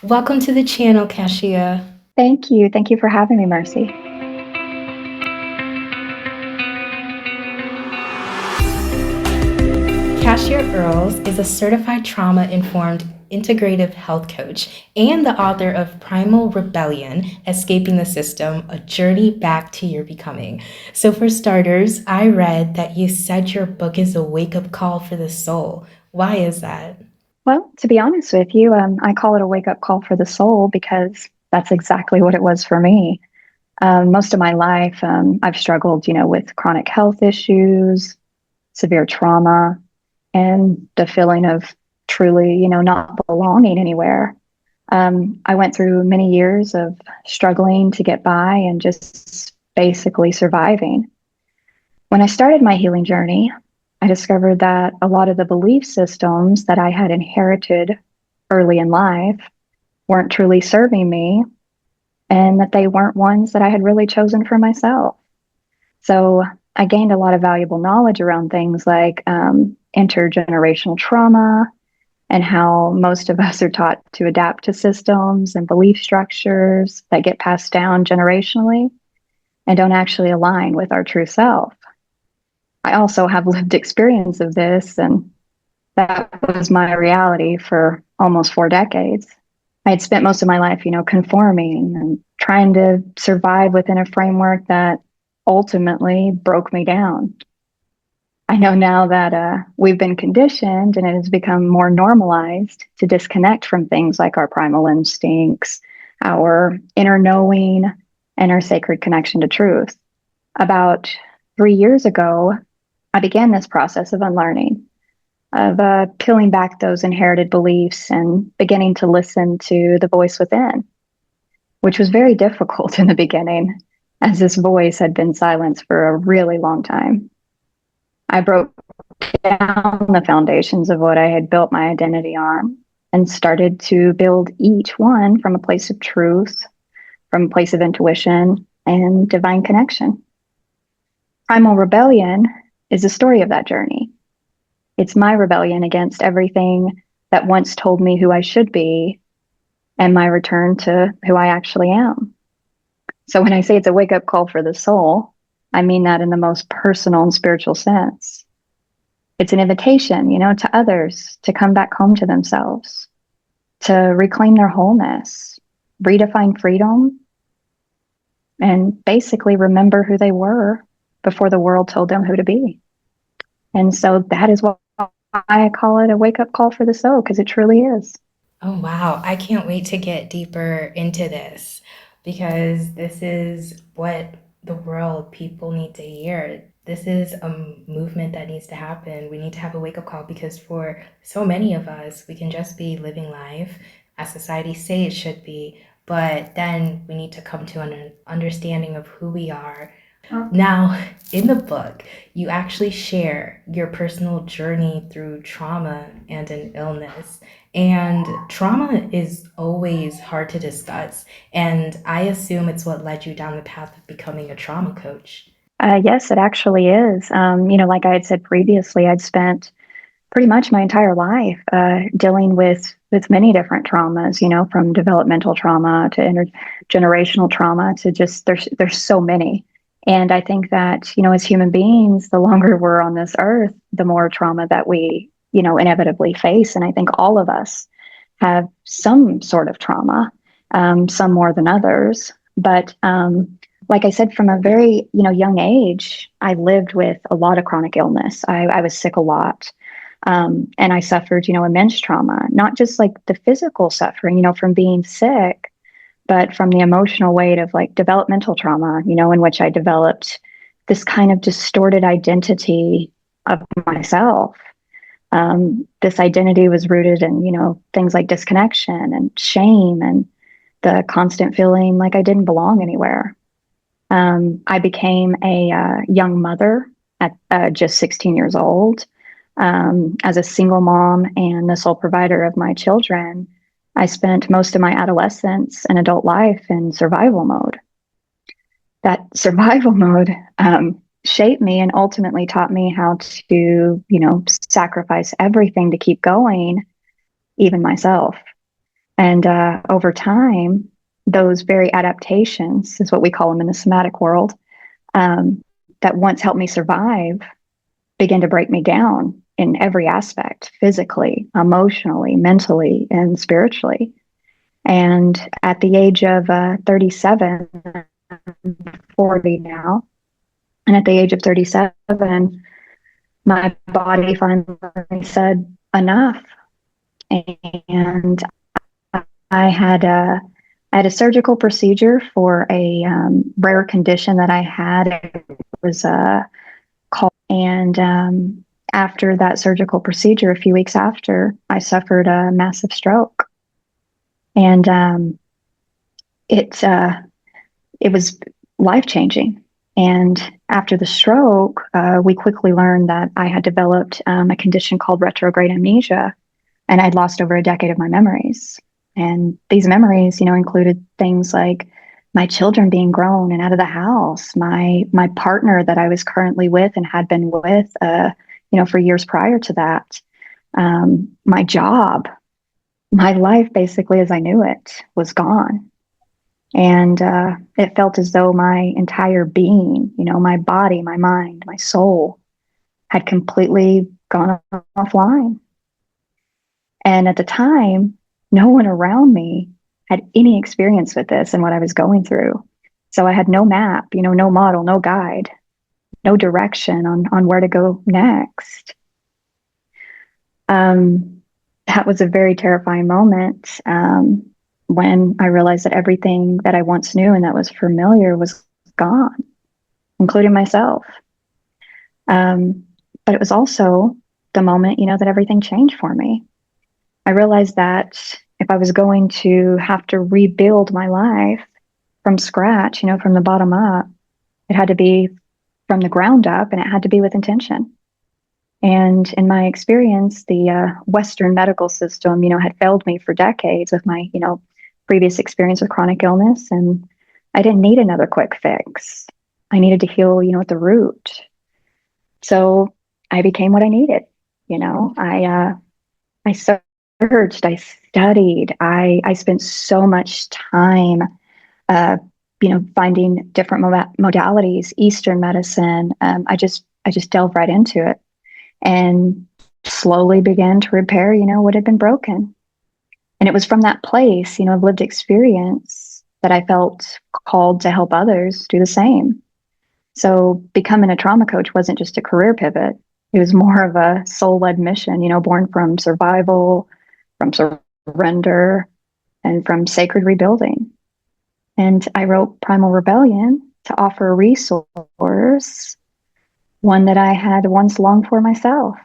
Welcome to the channel, Cashea. Thank you. Thank you for having me, Mercy. Cashea Earls is a certified trauma-informed integrative health coach and the author of Primal Rebellion, Escaping the System, A Journey Back to Your Becoming. So for starters, I read that you said your book is a wake-up call for the soul. Why is that? Well, to be honest with you, I call it a wake up call for the soul because that's exactly what it was for me. Most of my life, I've struggled, with chronic health issues, severe trauma, and the feeling of truly, not belonging anywhere. I went through many years of struggling to get by and just basically surviving. When I started my healing journey, I discovered that a lot of the belief systems that I had inherited early in life weren't truly serving me and that they weren't ones that I had really chosen for myself. So I gained a lot of valuable knowledge around things like intergenerational trauma and how most of us are taught to adapt to systems and belief structures that get passed down generationally and don't actually align with our true self. I also have lived experience of this, and that was my reality for almost 4 decades. I had spent most of my life, conforming and trying to survive within a framework that ultimately broke me down. I know now that we've been conditioned and it has become more normalized to disconnect from things like our primal instincts, our inner knowing, and our sacred connection to truth. About 3 years ago, I began this process of unlearning, of peeling back those inherited beliefs and beginning to listen to the voice within, which was very difficult in the beginning, as this voice had been silenced for a really long time. I broke down the foundations of what I had built my identity on and started to build each one from a place of truth, from a place of intuition and divine connection. Primal Rebellion is the story of that journey. It's my rebellion against everything that once told me who I should be and my return to who I actually am. So when I say it's a wake up call for the soul, I mean that in the most personal and spiritual sense. It's an invitation, to others to come back home to themselves, to reclaim their wholeness, redefine freedom, and basically remember who they were before the world told them who to be. And so that is why I call it a wake up call for the soul, because it truly is. Oh, wow. I can't wait to get deeper into this because this is what the world people need to hear. This is a movement that needs to happen. We need to have a wake up call because for so many of us, we can just be living life as society say it should be, but then we need to come to an understanding of who we are. Now, in the book, you actually share your personal journey through trauma and an illness. And trauma is always hard to discuss. And I assume it's what led you down the path of becoming a trauma coach. Yes, it actually is. Like I had said previously, I'd spent pretty much my entire life dealing with many different traumas. From developmental trauma to intergenerational trauma to just there's so many. And I think that as human beings, the longer we're on this earth, the more trauma that we inevitably face. And I think all of us have some sort of trauma, some more than others. But like I said, from a very young age, I lived with a lot of chronic illness. I was sick a lot. And I suffered, immense trauma, not just like the physical suffering, from being sick, but from the emotional weight of like developmental trauma, in which I developed this kind of distorted identity of myself. This identity was rooted in, things like disconnection and shame and the constant feeling like I didn't belong anywhere. I became a young mother at just 16 years old. As a single mom and the sole provider of my children, I spent most of my adolescence and adult life in survival mode. That survival mode shaped me and ultimately taught me how to, sacrifice everything to keep going, even myself. And over time, those very adaptations is what we call them in the somatic world, um, that once helped me survive began to break me down in every aspect, physically, emotionally, mentally, and spiritually. And at the age of 37, 40 now, and at the age of 37, my body finally said enough. And I had a surgical procedure for a rare condition that I had. It was called, and after that surgical procedure, a few weeks after, I suffered a massive stroke, and it it was life changing. And after the stroke, we quickly learned that I had developed a condition called retrograde amnesia, and I'd lost over a decade of my memories. And these memories, included things like my children being grown and out of the house, my partner that I was currently with and had been with, for years prior to that, my job, my life, basically as I knew it, was gone. And it felt as though my entire being, my body, my mind, my soul, had completely gone offline. And at the time, no one around me had any experience with this and what I was going through. So I had no map, no model, no guide, no direction on where to go next. That was a very terrifying moment, when I realized that everything that I once knew and that was familiar was gone, including myself. But it was also the moment, that everything changed for me. I realized that if I was going to have to rebuild my life from scratch, from the bottom up, it had to be from the ground up, and it had to be with intention. And in my experience, the Western medical system, had failed me for decades with my, previous experience with chronic illness. And I didn't need another quick fix. I needed to heal, at the root. So I became what I needed. I searched, I studied, I spent so much time, finding different modalities, Eastern medicine. I just delved right into it and slowly began to repair, what had been broken. And it was from that place, of lived experience that I felt called to help others do the same. So becoming a trauma coach wasn't just a career pivot. It was more of a soul-led mission, born from survival, from surrender, and from sacred rebuilding. And I wrote Primal Rebellion to offer a resource, one that I had once longed for myself.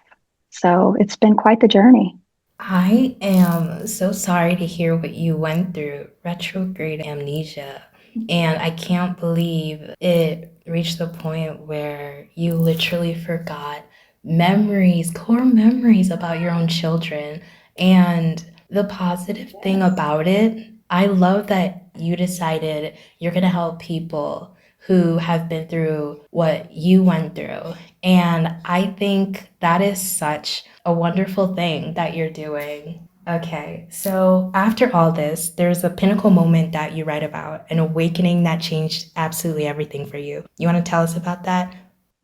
So it's been quite the journey. I am so sorry to hear what you went through, retrograde amnesia. And I can't believe it reached the point where you literally forgot memories, core memories about your own children. And the positive thing about it, I love that you decided you're going to help people who have been through what you went through. And I think that is such a wonderful thing that you're doing. Okay, so after all this, there's a pinnacle moment that you write about, an awakening that changed absolutely everything for you. You want to tell us about that?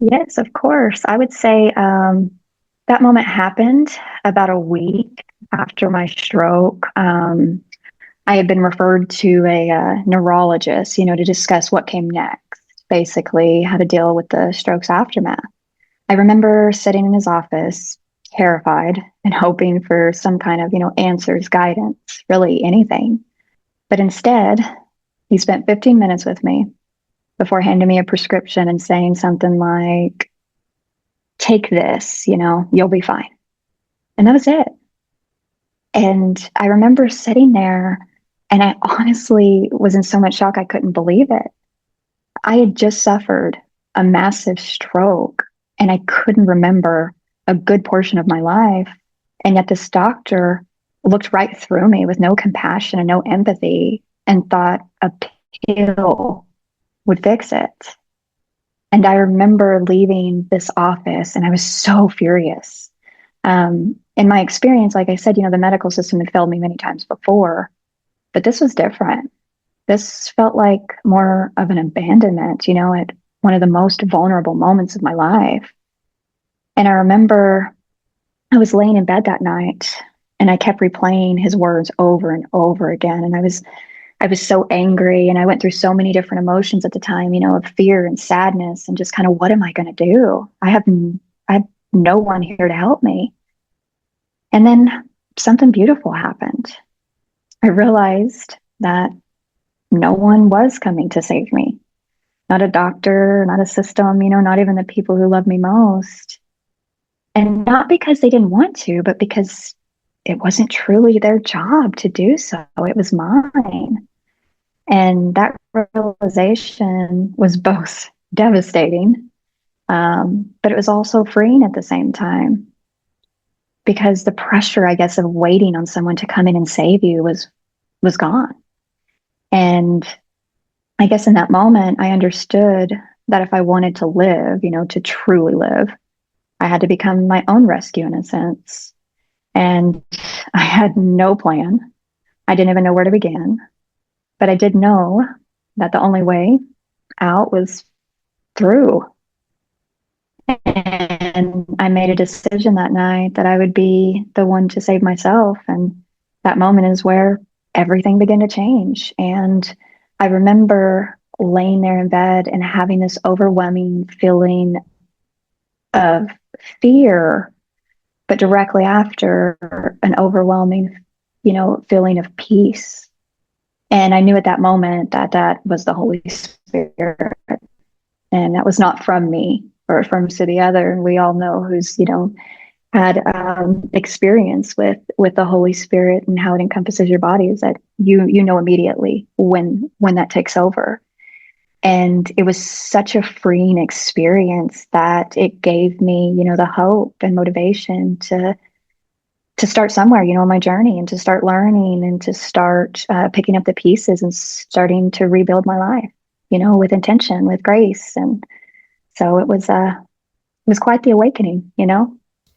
Yes, of course. I would say that moment happened about a week after my stroke. I had been referred to a neurologist, to discuss what came next, basically how to deal with the stroke's aftermath. I remember sitting in his office, terrified and hoping for some kind of, answers, guidance, really anything. But instead, he spent 15 minutes with me before handing me a prescription and saying something like, take this, you'll be fine. And that was it. And I remember sitting there, and I honestly was in so much shock I couldn't believe it. I had just suffered a massive stroke, and I couldn't remember a good portion of my life. And yet this doctor looked right through me with no compassion and no empathy and thought a pill would fix it. And I remember leaving this office, and I was so furious. In my experience, like I said, the medical system had failed me many times before. But this was different. This felt like more of an abandonment, at one of the most vulnerable moments of my life. And I remember I was laying in bed that night and I kept replaying his words over and over again. And I was so angry and I went through so many different emotions at the time, of fear and sadness and just kind of what am I going to do? I have no one here to help me. And then something beautiful happened. I realized that no one was coming to save me. Not a doctor, not a system, not even the people who love me most. And not because they didn't want to, but because it wasn't truly their job to do so. It was mine. And that realization was both devastating, but it was also freeing at the same time because the pressure, I guess, of waiting on someone to come in and save you was gone. And I guess in that moment, I understood that if I wanted to live, to truly live, I had to become my own rescue in a sense. And I had no plan. I didn't even know where to begin, but I did know that the only way out was through. And I made a decision that night that I would be the one to save myself. And that moment is where everything began to change. And I remember laying there in bed and having this overwhelming feeling of fear, but directly after an overwhelming, feeling of peace. And I knew at that moment that that was the Holy Spirit. And that was not from me or from the other. And we all know who's, had experience with the Holy Spirit and how it encompasses your body is that you know immediately when that takes over. And it was such a freeing experience that it gave me, the hope and motivation to start somewhere, on my journey and to start learning and to start picking up the pieces and starting to rebuild my life, with intention, with grace. And so it was quite the awakening.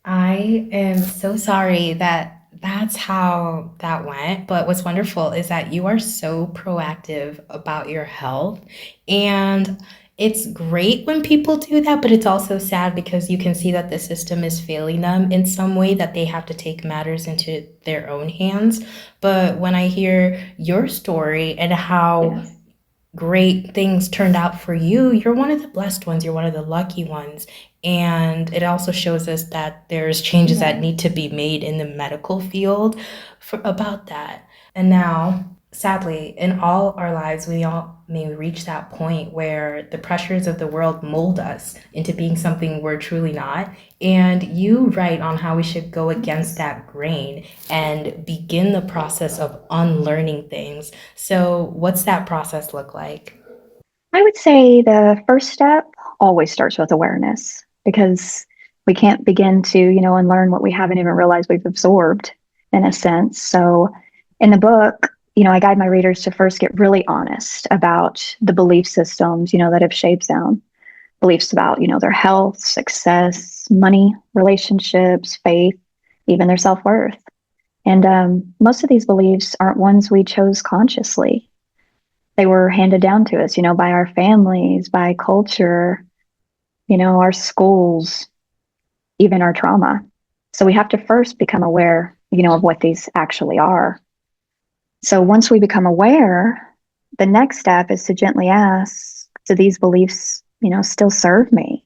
I am so sorry that that's how that went. But what's wonderful is that you are so proactive about your health. And it's great when people do that, but it's also sad because you can see that the system is failing them in some way that they have to take matters into their own hands. But when I hear your story and how Yes. great things turned out for you, you're one of the blessed ones, you're one of the lucky ones. And it also shows us that there's changes that Yes. need to be made in the medical field about that. And now, sadly, in all our lives, we all may reach that point where the pressures of the world mold us into being something we're truly not. And you write on how we should go against that grain and begin the process of unlearning things. So, what's that process look like? I would say the first step always starts with awareness because we can't begin to, unlearn what we haven't even realized we've absorbed in a sense. So in the book, I guide my readers to first get really honest about the belief systems, that have shaped them. Beliefs about, their health, success, money, relationships, faith, even their self worth. And most of these beliefs aren't ones we chose consciously. They were handed down to us, by our families, by culture, our schools, even our trauma. So we have to first become aware, of what these actually are. So once we become aware, the next step is to gently ask, do these beliefs, still serve me?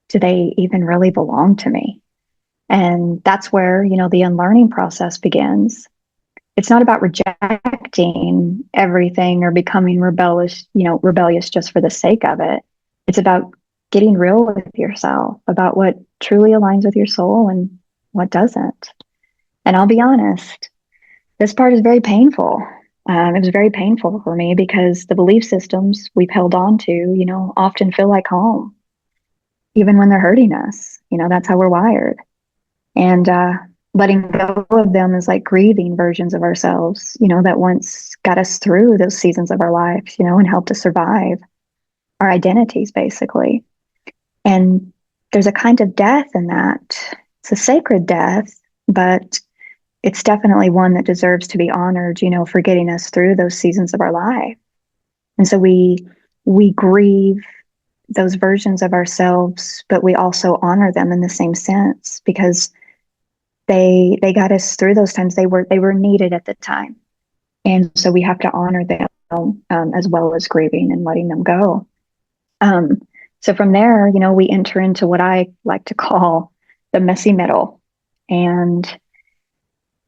Do they even really belong to me? And that's where, the unlearning process begins. It's not about rejecting everything or becoming rebellious just for the sake of it. It's about getting real with yourself about what truly aligns with your soul and what doesn't. And I'll be honest, this part is very painful. It was very painful for me because the belief systems we've held on to, often feel like home, even when they're hurting us. That's how we're wired. And letting go of them is like grieving versions of ourselves, that once got us through those seasons of our lives, and helped us survive our identities, basically. And there's a kind of death in that. It's a sacred death, but it's definitely one that deserves to be honored, for getting us through those seasons of our life. And so we grieve those versions of ourselves, but we also honor them in the same sense because they got us through those times. They were needed at the time, and so we have to honor them, as well as grieving and letting them go. Um, so from there, we enter into what I like to call the messy middle, and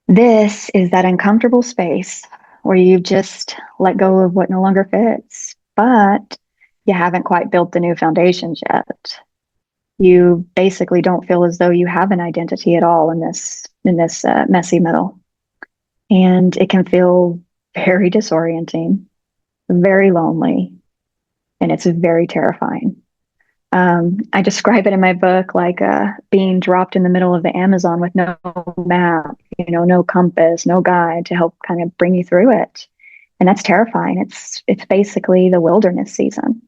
this is that uncomfortable space where you've just let go of what no longer fits, but you haven't quite built the new foundations yet. You basically don't feel as though you have an identity at all in this messy middle, and it can feel very disorienting, very lonely, and it's very terrifying. I describe it in my book like being dropped in the middle of the Amazon with no map, no compass, no guide to help kind of bring you through it, and that's terrifying. It's basically the wilderness season.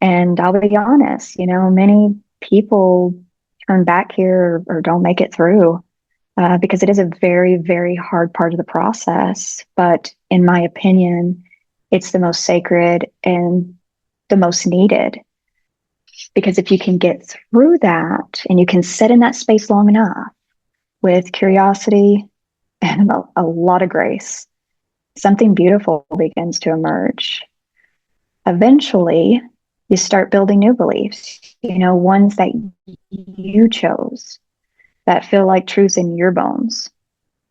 And I'll be honest, many people turn back here or don't make it through because it is a very, very hard part of the process. But in my opinion, it's the most sacred and the most needed. Because if you can get through that and you can sit in that space long enough with curiosity and a lot of grace, something beautiful begins to emerge. Eventually, you start building new beliefs, ones that you chose that feel like truths in your bones.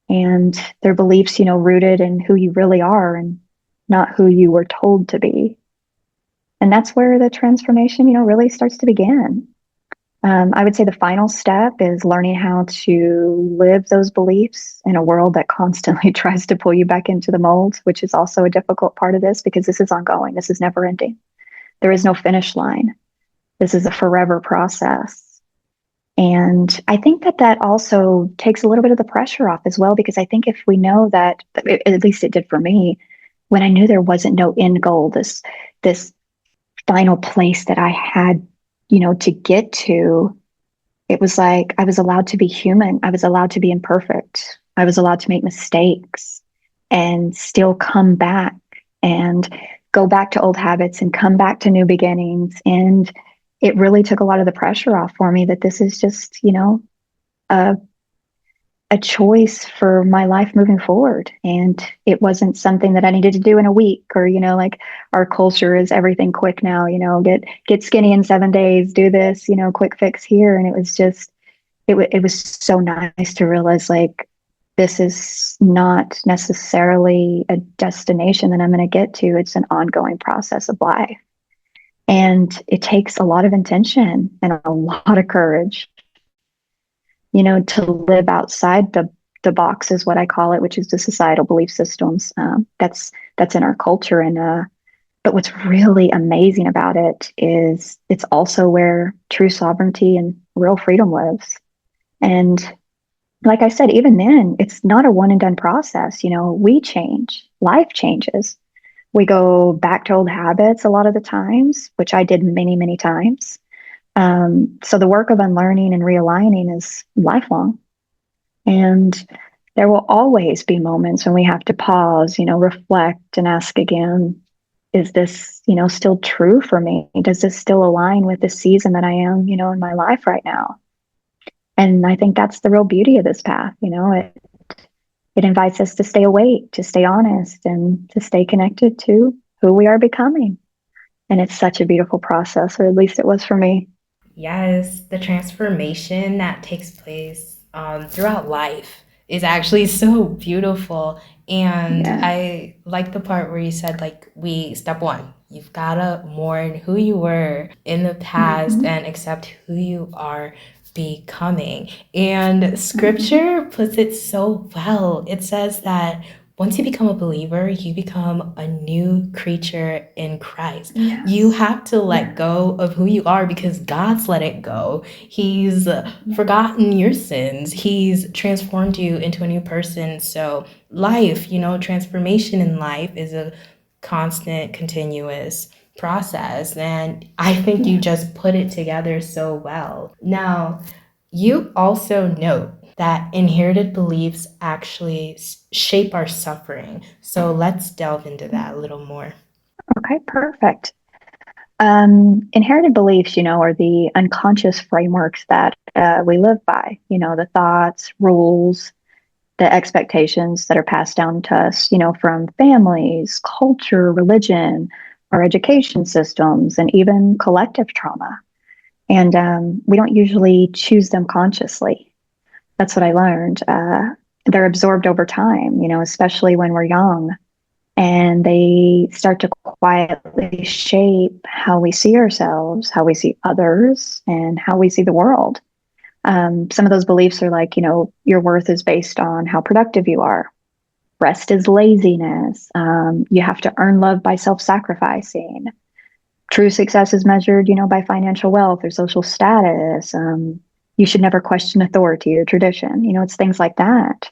And they're beliefs, rooted in who you really are and not who you were told to be. And that's where the transformation, really starts to begin. I would say the final step is learning how to live those beliefs in a world that constantly tries to pull you back into the mold, which is also a difficult part of this because this is ongoing. This is never ending. There is no finish line. This is a forever process. And I think that also takes a little bit of the pressure off as well, because I think if we know that, at least it did for me, when I knew there wasn't no end goal, this final place that I had, to get to, it was like I was allowed to be human. I was allowed to be imperfect. I was allowed to make mistakes and still come back and go back to old habits and come back to new beginnings. And it really took a lot of the pressure off for me that this is just, a, a choice for my life moving forward. And it wasn't something that I needed to do in a week or, like our culture is everything quick now, get skinny in 7 days, do this, quick fix here. And it was just, it was so nice to realize like, this is not necessarily a destination that I'm going to get to. It's an ongoing process of life. And it takes a lot of intention and a lot of courage, to live outside the box is what I call it, which is the societal belief systems that's in our culture. And but what's really amazing about it is it's also where true sovereignty and real freedom lives. And like I said, even then, it's not a one and done process. We change, life changes. We go back to old habits a lot of the times, which I did many, many times. So the work of unlearning and realigning is lifelong. And there will always be moments when we have to pause, reflect and ask again, is this, still true for me? Does this still align with the season that I am, in my life right now? And I think that's the real beauty of this path. It invites us to stay awake, to stay honest, and to stay connected to who we are becoming. And it's such a beautiful process, or at least it was for me. Yes, the transformation that takes place throughout life is actually so beautiful. And Yeah. I like the part where you said, like, step one, you've got to mourn who you were in the past Mm-hmm. and accept who you are becoming. And Mm-hmm. scripture puts it so well. It says that once you become a believer, you become a new creature in Christ. You Yes. have to let Yeah. go of who you are because God's let it go. He's Yeah. forgotten your sins, He's transformed you into a new person. So, life, transformation in life is a constant, continuous process. And I think you Yeah. just put it together so well. Now, you also note that inherited beliefs actually shape our suffering. So let's delve into that a little more. Okay, perfect. Inherited beliefs, are the unconscious frameworks that we live by, the thoughts, rules, the expectations that are passed down to us, from families, culture, religion, our education systems, and even collective trauma. And we don't usually choose them consciously. That's what I learned. They're absorbed over time, especially when we're young, and they start to quietly shape how we see ourselves, how we see others, and how we see the world. Some of those beliefs are like, your worth is based on how productive you are. Rest is laziness. You have to earn love by self sacrificing. True success is measured, by financial wealth or social status. You should never question authority or tradition. It's things like that.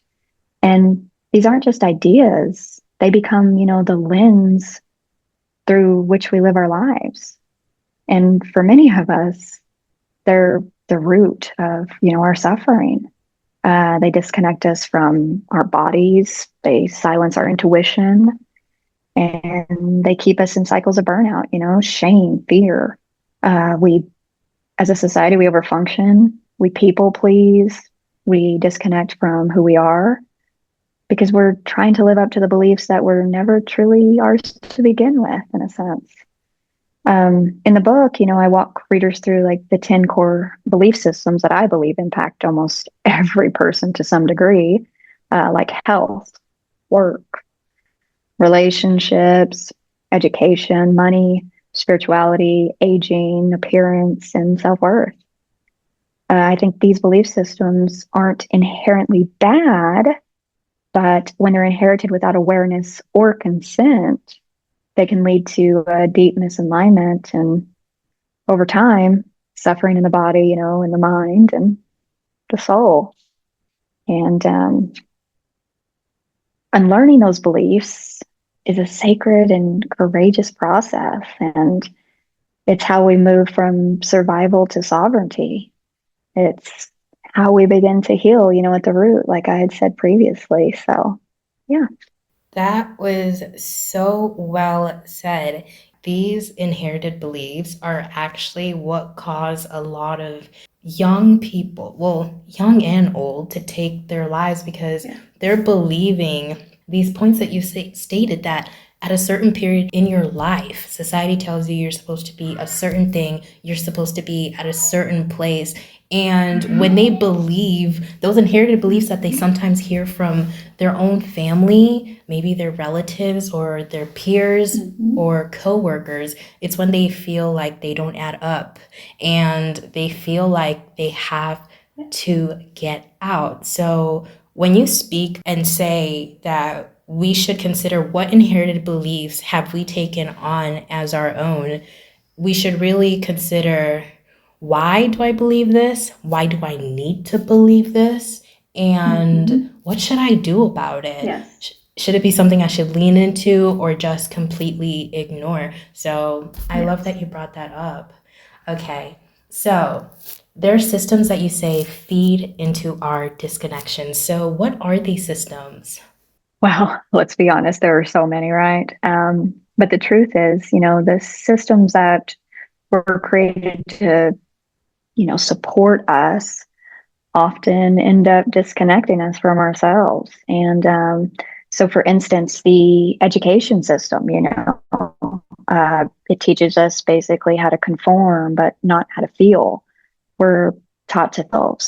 And these aren't just ideas, they become, the lens through which we live our lives. And for many of us, they're the root of, our suffering. They disconnect us from our bodies, they silence our intuition, and they keep us in cycles of burnout, shame, fear. As a society, we overfunction, we people please, we disconnect from who we are because we're trying to live up to the beliefs that were never truly ours to begin with, in a sense. In the book, I walk readers through like the 10 core belief systems that I believe impact almost every person to some degree, like health, work, relationships, education, money, spirituality, aging, appearance, and self worth. I think these belief systems aren't inherently bad, but when they're inherited without awareness or consent, they can lead to a deep misalignment and over time, suffering in the body, in the mind and the soul. And unlearning those beliefs is a sacred and courageous process. And it's how we move from survival to sovereignty. It's how we begin to heal, at the root, like I had said previously. So, yeah. That was so well said. These inherited beliefs are actually what cause a lot of young people, well, young and old, to take their lives because they're believing these points that you stated that at a certain period in your life, society tells you you're supposed to be a certain thing, you're supposed to be at a certain place. And when they believe those inherited beliefs that they sometimes hear from their own family, maybe their relatives or their peers or coworkers, it's when they feel like they don't add up and they feel like they have to get out. So when you speak and say that we should consider what inherited beliefs have we taken on as our own, we should really consider, why do I believe this? Why do I need to believe this? And what should I do about it? Yes. Should it be something I should lean into or just completely ignore? So I love that you brought that up. Okay, so there are systems that you say feed into our disconnection. So what are these systems? Well, let's be honest, there are so many, right? But the truth is, the systems that were created to, support us often end up disconnecting us from ourselves. And so, for instance, the education system, it teaches us basically how to conform, but not how to feel. We're taught to feel.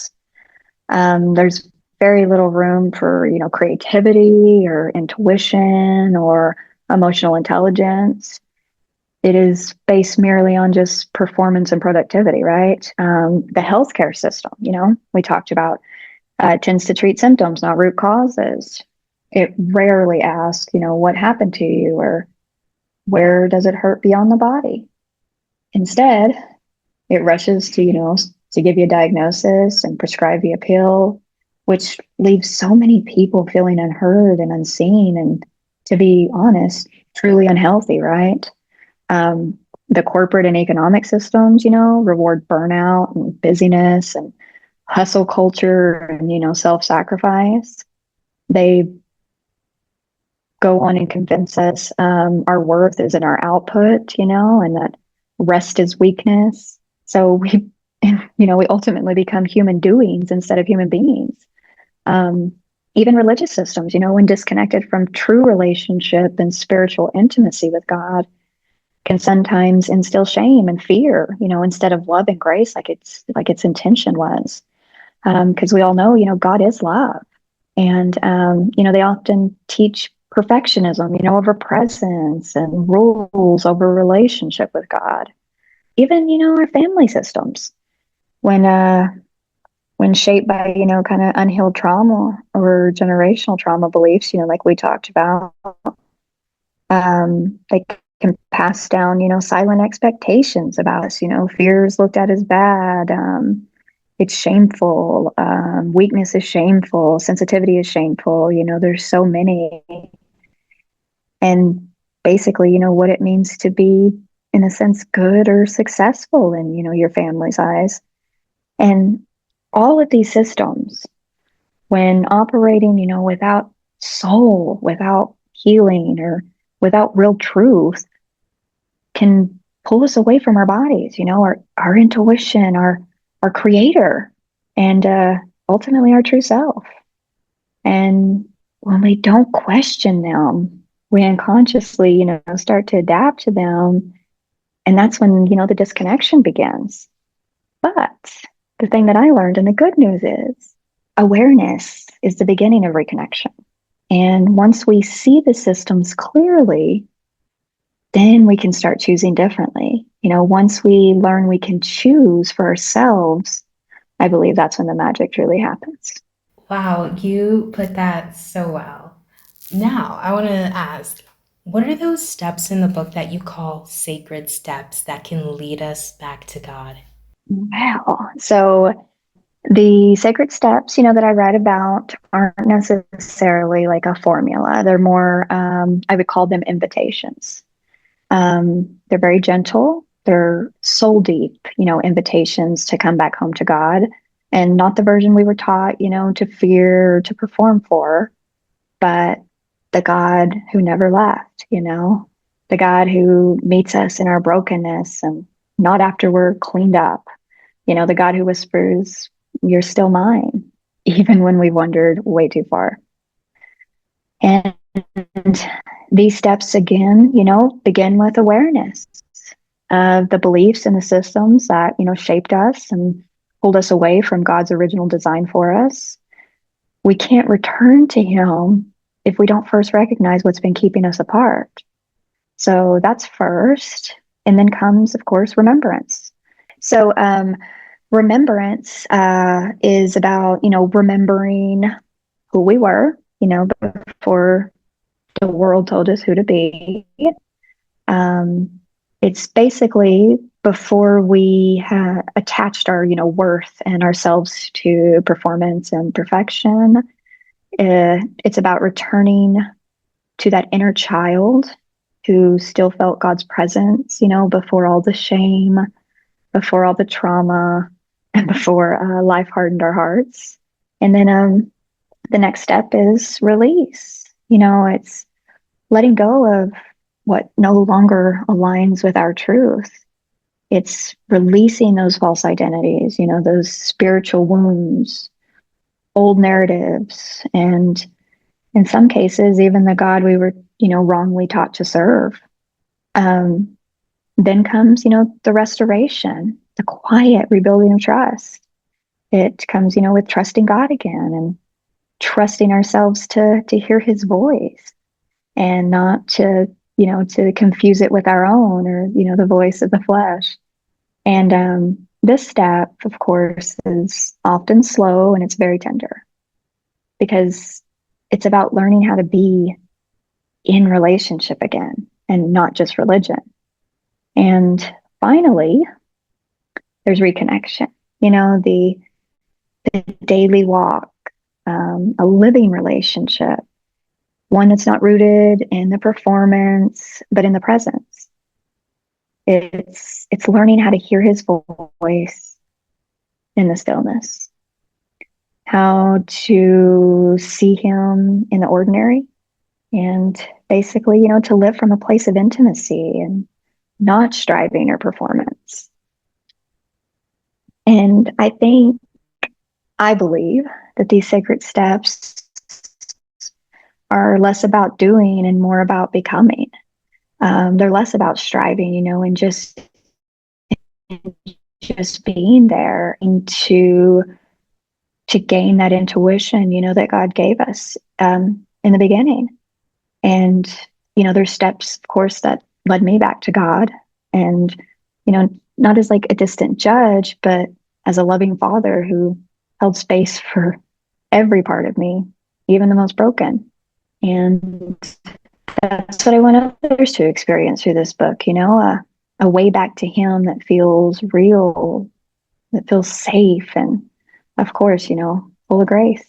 There's very little room for, creativity or intuition or emotional intelligence. It is based merely on just performance and productivity, right? The healthcare system, we talked about, tends to treat symptoms, not root causes. It rarely asks, what happened to you or where does it hurt beyond the body? Instead, it rushes to, to give you a diagnosis and prescribe you a pill, which leaves so many people feeling unheard and unseen. And to be honest, truly unhealthy, right? The corporate and economic systems, reward burnout and busyness and hustle culture and, self-sacrifice. They go on and convince us our worth is in our output, and that rest is weakness. So we ultimately become human doings instead of human beings. Um, Even religious systems, when disconnected from true relationship and spiritual intimacy with God, can sometimes instill shame and fear, instead of love and grace, like its intention was. Because we all know, God is love. And, they often teach perfectionism, over presence and rules over relationship with God. Even, our family systems, when, uh, when shaped by, kind of unhealed trauma or generational trauma beliefs, like we talked about, they can pass down, silent expectations about us, fears looked at as bad. It's shameful. Weakness is shameful. Sensitivity is shameful. There's so many. And basically, what it means to be, in a sense, good or successful in, your family's eyes. And all of these systems, when operating, without soul, without healing, or without real truth, can pull us away from our bodies, our intuition, our creator, and ultimately our true self. And when we don't question them, we unconsciously, start to adapt to them. And that's when, the disconnection begins. But the thing that I learned, and the good news is, awareness is the beginning of reconnection. And once we see the systems clearly, then we can start choosing differently. Once we learn we can choose for ourselves, I believe that's when the magic truly happens. Wow, you put that so well. Now, I want to ask, what are those steps in the book that you call sacred steps that can lead us back to God? Wow. So the sacred steps, that I write about aren't necessarily like a formula. They're more, I would call them invitations. They're very gentle. They're soul deep, invitations to come back home to God, and not the version we were taught, to fear or to perform for, but the God who never left, the God who meets us in our brokenness and not after we're cleaned up, the God who whispers, "You're still mine," even when we wandered way too far. And these steps, again, begin with awareness of the beliefs and the systems that, shaped us and pulled us away from God's original design for us. We can't return to Him if we don't first recognize what's been keeping us apart. So that's first. And then comes, of course, remembrance. So, remembrance is about, remembering who we were, before the world told us who to be. Um, it's basically before we attached our, worth and ourselves to performance and perfection. It's about returning to that inner child who still felt God's presence, before all the shame, before all the trauma, and before life hardened our hearts. And then the next step is release. It's letting go of what no longer aligns with our truth. It's releasing those false identities, those spiritual wounds, old narratives, and in some cases, even the God we were, wrongly taught to serve. Um, then comes, the restoration, the quiet rebuilding of trust. It comes, with trusting God again and trusting ourselves to hear His voice and not to confuse it with our own or, the voice of the flesh. And this step, of course, is often slow and it's very tender because it's about learning how to be in relationship again and not just religion. And finally, there's reconnection, the daily walk, a living relationship, one that's not rooted in the performance, but in the presence. It's learning how to hear His voice in the stillness. how to see him in the ordinary, and basically, to live from a place of intimacy and not striving or performance. And I believe that these sacred steps are less about doing and more about becoming. They're less about striving, and just being there, and to gain that intuition, that God gave us in the beginning. And there's steps, of course, that led me back to God, and not as like a distant judge, but as a loving father who held space for every part of me, even the most broken. And that's what I want others to experience through this book, a way back to him that feels real, that feels safe, and of course, full of grace.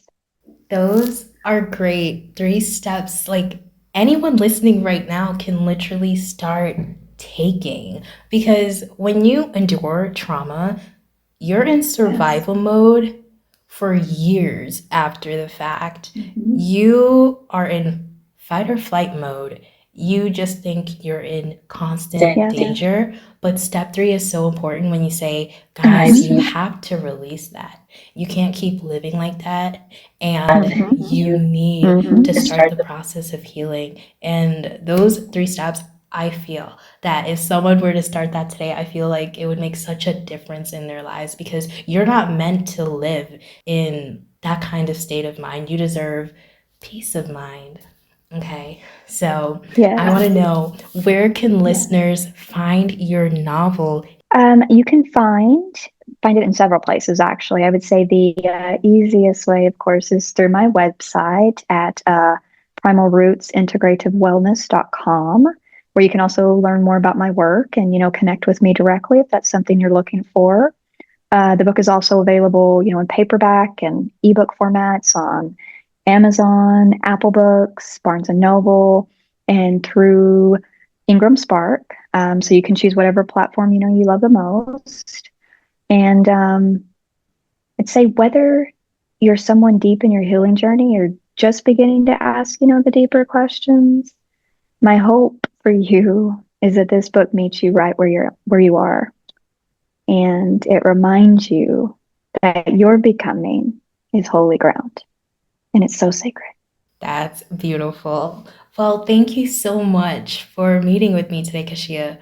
Those are great. Three steps, like anyone listening right now can literally start taking. Because when you endure trauma, you're in survival mode for years after the fact. You are in fight or flight mode. You just think you're in constant Yes. danger. But step three is so important when you say, guys, you have to release that. You can't keep living like that. And you need to start the process of healing. And those three steps, I feel that if someone were to start that today, I feel like it would make such a difference in their lives because you're not meant to live in that kind of state of mind. You deserve peace of mind. Okay, so I want to Yes. know, where can listeners find your novel? You can find it in several places, actually. I would say the easiest way, of course, is through my website at primalrootsintegrativewellness.com, where you can also learn more about my work and, connect with me directly if that's something you're looking for. The book is also available, in paperback and ebook formats on Amazon, Apple Books, Barnes and Noble, and through Ingram Spark. So you can choose whatever platform you love the most. And I'd say whether you're someone deep in your healing journey or just beginning to ask, the deeper questions, my hope for you is that this book meets you right where you are, and it reminds you that your becoming is holy ground, and it's so sacred. That's beautiful. Well, thank you so much for meeting with me today, Kashia.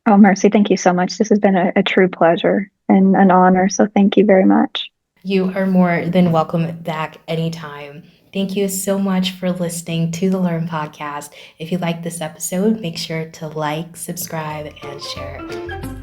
Oh, Mercy, thank you so much. This has been a true pleasure and an honor. So thank you very much. You are more than welcome back anytime. Thank you so much for listening to the Learn Podcast. If you like this episode, make sure to like, subscribe, and share.